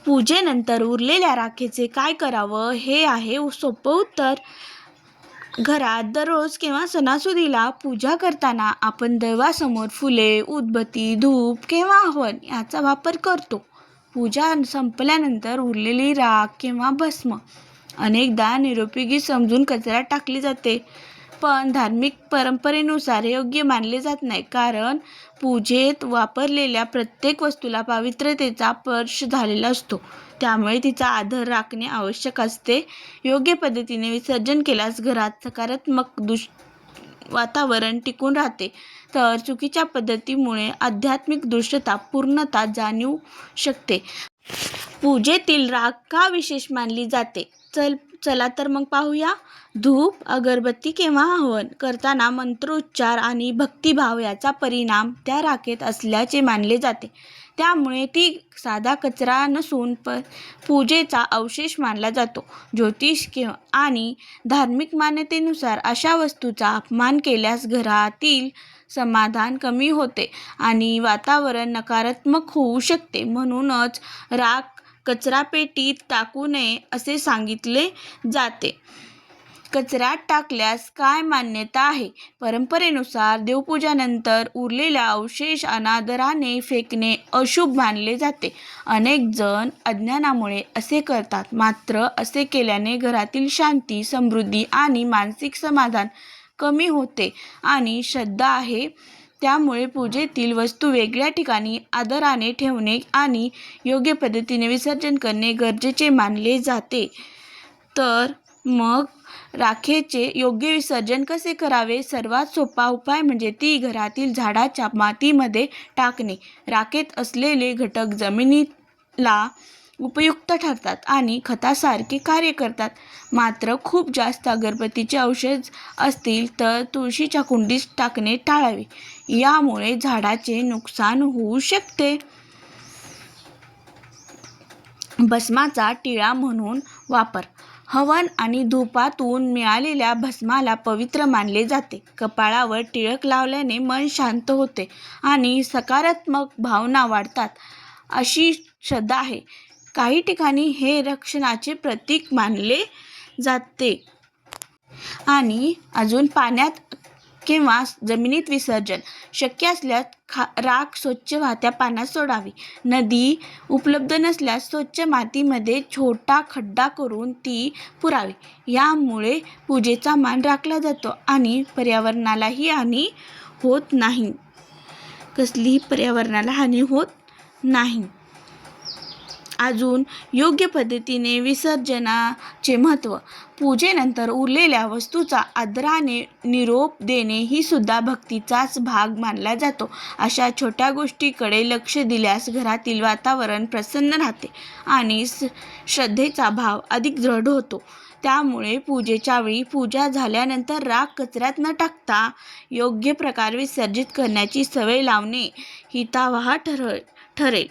पूजेनंतर उरलेल्या राखेचे काय करावं हे आहे सोपं उत्तर. घरात दररोज किंवा सणासुदीला पूजा करताना आपण देवासमोर फुले, उदबत्ती, धूप किंवा हवन याचा वापर करतो. पूजा संपल्यानंतर उरलेली राख किंवा भस्म अनेकदा निरुपयोगी समजून कचऱ्यात टाकली जाते. पण धार्मिक परंपरेनुसार हे योग्य मानले जात नाही, कारण पूजेत वापरलेल्या प्रत्येक वस्तूला पवित्रतेचा स्पर्श झालेला असतो. त्यामुळे तिचा आदर राखणे आवश्यक असते. योग्य पद्धतीने विसर्जन केल्यास घरात सकारात्मक वातावरण टिकून राहते, तर चुकीच्या पद्धतीमुळे आध्यात्मिक दृश्यता पूर्णतः जाणवू शकते. पूजेतील राख का विशेष मानली जाते? चला तर मग पाहूया. धूप, अगरबत्ती किंवा हवन करताना मंत्रोच्चार आणि भक्तिभाव याचा परिणाम त्या राखेत असल्याचे मानले जाते. त्यामुळे ती साधा कचरा नसून पूजेचा अवशेष मानला जातो. ज्योतिष आणि धार्मिक मान्यतेनुसार अशा वस्तूचा अपमान केल्यास घरातील समाधान कमी होते आणि वातावरण नकारात्मक होऊ शकते. म्हणूनच राख कचरापेटीत टाकू नये असे सांगितले जाते. कचऱ्यात टाकल्यास काय मान्यता आहे? परंपरेनुसार देवपूजानंतर उरलेला अवशेष अनादराने फेकणे अशुभ मानले जाते. अनेक जण अज्ञानामुळे असे करतात, मात्र असे केल्याने घरातील शांती, समृद्धी आणि मानसिक समाधान कमी होते आणि श्रद्धा आहे. त्यामुळे पूजेतील वस्तू वेगळ्या ठिकाणी आदराने ठेवणे आणि योग्य पद्धतीने विसर्जन करणे गरजेचे मानले जाते. तर मग राखेचे योग्य विसर्जन कसे करावे? सर्वात सोपा उपाय म्हणजे ती घरातील झाडाच्या मातीमध्ये टाकणे. राखेत असलेले घटक जमिनीला उपयुक्त ठरतात आणि खतासारखे कार्य करतात. मात्र खूप जास्त अगरबत्तीचे अवशेष असतील तर तुळशीच्या कुंडीत टाकणे टाळावे, यामुळे झाडाचे नुकसान होऊ शकते. भस्माचा टिळा म्हणून वापर. हवन आणि धूपातून मिळालेल्या भस्माला पवित्र मानले जाते. कपाळावर टिळक लावल्याने मन शांत होते आणि सकारात्मक भावना वाढतात अशी श्रद्धा आहे. काही ठिकाणी हे रक्षणाचे प्रतीक मानले जाते. आणि अजून पाण्यात किंवा जमिनीत विसर्जन. शक्य असल्यास राख स्वच्छ वाहत्या पाण्यात सोडावी. नदी उपलब्ध नसल्यास स्वच्छ मातीमध्ये छोटा खड्डा करून ती पुरावी. यामुळे पूजेचा मान राखला जातो आणि पर्यावरणालाही हानी होत नाही. कसलीही पर्यावरणाला हानी होत नाही. अजून योग्य पद्धतीने विसर्जनाचे महत्त्व. पूजेनंतर उरलेल्या वस्तूचा आदराने निरोप देणे ही सुद्धा भक्तीचाच भाग मानला जातो. अशा छोट्या गोष्टीकडे लक्ष दिल्यास घरातील वातावरण प्रसन्न राहते आणि श्रद्धेचा भाव अधिक दृढ होतो. त्यामुळे पूजेच्या वेळी पूजा झाल्यानंतर राख कचऱ्यात न टाकता योग्य प्रकारे विसर्जित करण्याची सवय लावणे हितावह ठरेल.